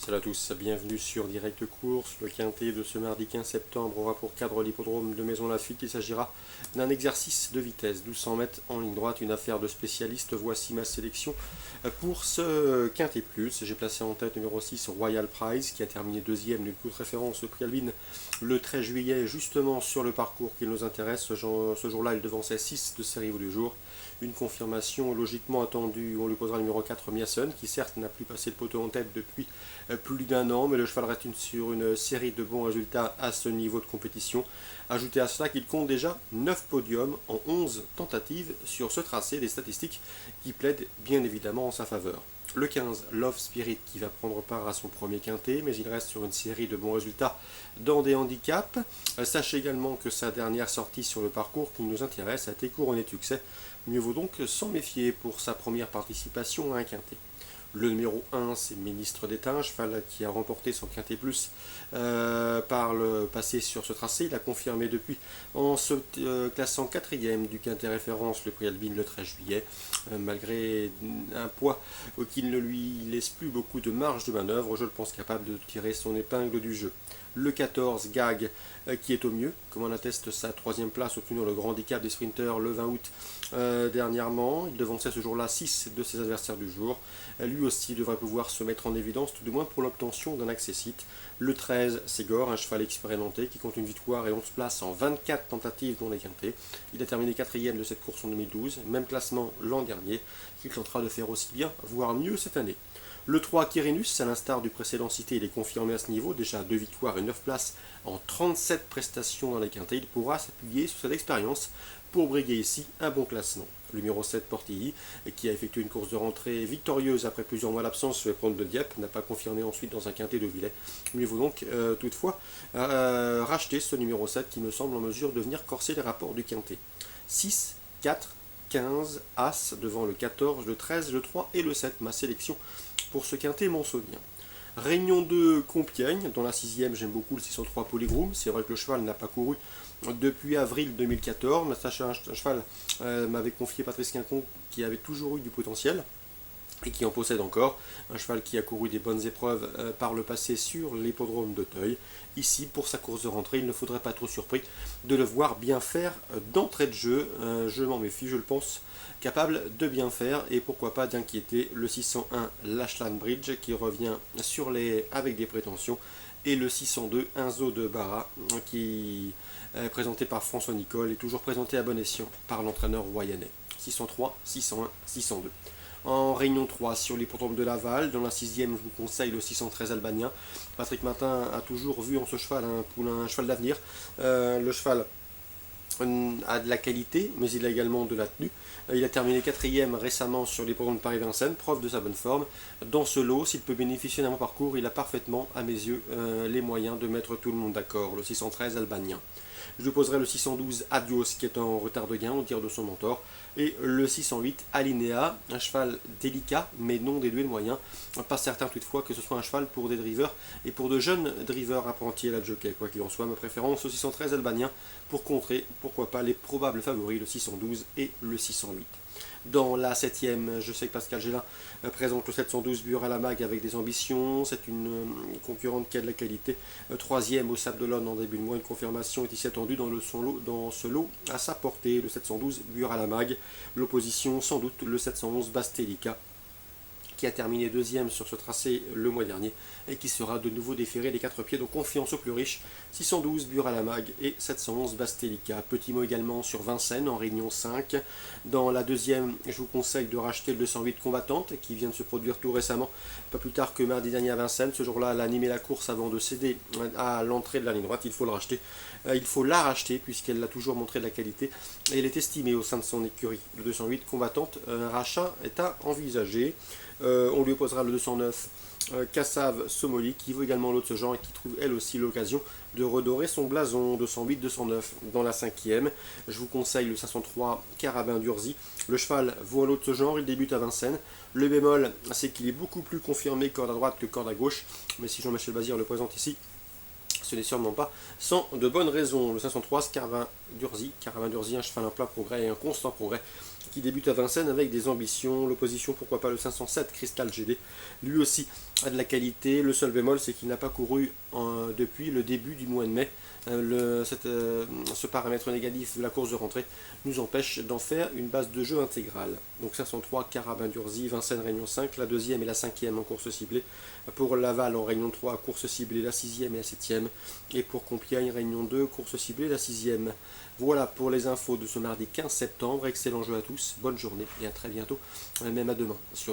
Salut à tous, bienvenue sur Direct Course, le quintet de ce mardi 15 septembre. On va pour cadre l'hippodrome de Maison Lafitte. Il s'agira d'un exercice de vitesse, 1200 mètres en ligne droite, une affaire de spécialiste. Voici ma sélection pour ce quintet plus. J'ai placé en tête numéro 6 Royal Prize qui a terminé deuxième d'une courte référence au prix Albin le 13 juillet, justement sur le parcours qui nous intéresse. Ce jour-là, il devançait 6 de ses rivaux du jour. Une confirmation logiquement attendue. On lui posera le numéro 4 Miasson, qui certes n'a plus passé le poteau en tête depuis plus d'un an, mais le cheval reste sur une série de bons résultats à ce niveau de compétition. Ajoutez à cela qu'il compte déjà 9 podiums en 11 tentatives sur ce tracé, des statistiques qui plaident bien évidemment en sa faveur. Le 15, Love Spirit, qui va prendre part à son premier quintet, mais il reste sur une série de bons résultats dans des handicaps. Sachez également que sa dernière sortie sur le parcours qui nous intéresse a été couronnée de succès. Mieux vaut donc s'en méfier pour sa première participation à un quintet. Le numéro 1, c'est Ministre d'État, un cheval qui a remporté son quintet plus par le passé sur ce tracé. Il a confirmé depuis en se classant quatrième du quintet référence, le prix Albin le 13 juillet, malgré un poids qui ne lui laisse plus beaucoup de marge de manœuvre. Je le pense capable de tirer son épingle du jeu. Le 14, Gag, qui est au mieux, comme en atteste sa troisième place obtenue dans le grand handicap des sprinters le 20 août dernièrement. Il devançait ce jour-là 6 de ses adversaires du jour. Lui aussi devrait pouvoir se mettre en évidence, tout du moins pour l'obtention d'un accès-site. Le 13, Ségor, un cheval expérimenté qui compte une victoire et 11 places en 24 tentatives dont les quintets. Il a terminé quatrième de cette course en 2012, même classement l'an dernier, qu'il tentera de faire aussi bien, voire mieux cette année. Le 3, Quirinus, à l'instar du précédent cité, il est confirmé à ce niveau, déjà 2 victoires et 9 places en 37 prestations dans les quintets. Il pourra s'appuyer sur cette expérience pour briguer ici un bon classement. Le numéro 7, Portilly, qui a effectué une course de rentrée victorieuse après plusieurs mois d'absence sur les prendre de Dieppe, n'a pas confirmé ensuite dans un quintet de Villers. Il faut donc toutefois racheter ce numéro 7 qui me semble en mesure de venir corser les rapports du quintet. 6, 4, 15, As devant le 14, le 13, le 3 et le 7, ma sélection pour ce quintet montsonien. Réunion 2 Compiègne, dans la 6e j'aime beaucoup le 603 Polygroom. C'est vrai que le cheval n'a pas couru depuis avril 2014, mais un cheval m'avait confié Patrice Quincon qui avait toujours eu du potentiel et qui en possède encore. Un cheval qui a couru des bonnes épreuves par le passé sur l'hippodrome d'Auteuil. Ici, pour sa course de rentrée, il ne faudrait pas être trop surpris de le voir bien faire d'entrée de jeu. Je m'en méfie, je le pense capable de bien faire et pourquoi pas d'inquiéter le 601 Lachlan Bridge qui revient avec des prétentions et le 602 Enzo de Barra qui est présenté par François Nicole et toujours présenté à bon escient par l'entraîneur royanais. 603, 601, 602. En réunion 3 sur l'hippodrome de Laval, dans la 6e je vous conseille le 613 albanien. Patrick Martin a toujours vu en ce cheval un cheval d'avenir. Le cheval a de la qualité, mais il a également de la tenue. Il a terminé quatrième récemment sur l'hippodrome de Paris-Vincennes, preuve de sa bonne forme. Dans ce lot, s'il peut bénéficier d'un bon parcours, il a parfaitement, à mes yeux, les moyens de mettre tout le monde d'accord. Le 613 albanien. Je lui poserai le 612 Adios qui est en retard de gain au tir de son mentor. Et le 608 Alinea, un cheval délicat mais non dénué de moyens. Pas certain toutefois que ce soit un cheval pour des drivers et pour de jeunes drivers apprentis à la jockey. Quoi qu'il en soit, ma préférence au 613 albanien pour contrer, pourquoi pas, les probables favoris, le 612 et le 608. Dans la 7e, je sais que Pascal Gélin présente le 712 Bure à la Mag avec des ambitions. C'est une concurrente qui a de la qualité. 3e au Sable d'Olonne en début de mois. Une confirmation est ici attendue dans ce lot à sa portée. Le 712 Bure à la Mag. L'opposition, sans doute, le 711 Bastelica, qui a terminé deuxième sur ce tracé le mois dernier et qui sera de nouveau déféré des 4 pieds. Donc confiance aux plus riches, 612 Bure à la Mag et 711 Bastelica. Petit mot également sur Vincennes en réunion 5. Dans la deuxième, je vous conseille de racheter le 208 Combattante qui vient de se produire tout récemment, pas plus tard que mardi dernier à Vincennes. Ce jour-là, elle a animé la course avant de céder à l'entrée de la ligne droite. Il faut le racheter. Il faut la racheter puisqu'elle a toujours montré de la qualité et elle est estimée au sein de son écurie. Le 208 Combattante, un rachat est à envisager. On lui opposera le 209 Kassav Somoli qui vaut également l'autre de ce genre et qui trouve elle aussi l'occasion de redorer son blason. 208-209 dans la 5e. Je vous conseille le 503 Carabin d'Urzi. Le cheval vaut un autre de ce genre, il débute à Vincennes. Le bémol, c'est qu'il est beaucoup plus confirmé corde à droite que corde à gauche, mais si Jean-Michel Bazir le présente ici, ce n'est sûrement pas sans de bonnes raisons. Le 503 Carabin d'Urzi, un cheval en plein progrès et un constant progrès qui débute à Vincennes avec des ambitions. L'opposition, pourquoi pas le 507 Crystal GD, lui aussi a de la qualité. Le seul bémol, c'est qu'il n'a pas couru depuis le début du mois de mai. Ce paramètre négatif de la course de rentrée nous empêche d'en faire une base de jeu intégrale. Donc 503, Carabin-Durzi, Vincennes Réunion 5, la deuxième et la cinquième en course ciblée. Pour Laval en Réunion 3, course ciblée, la sixième et la septième. Et pour Compiègne, Réunion 2, course ciblée, la sixième. Voilà pour les infos de ce mardi 15 septembre. Excellent jeu à tous, bonne journée et à très bientôt, même à demain.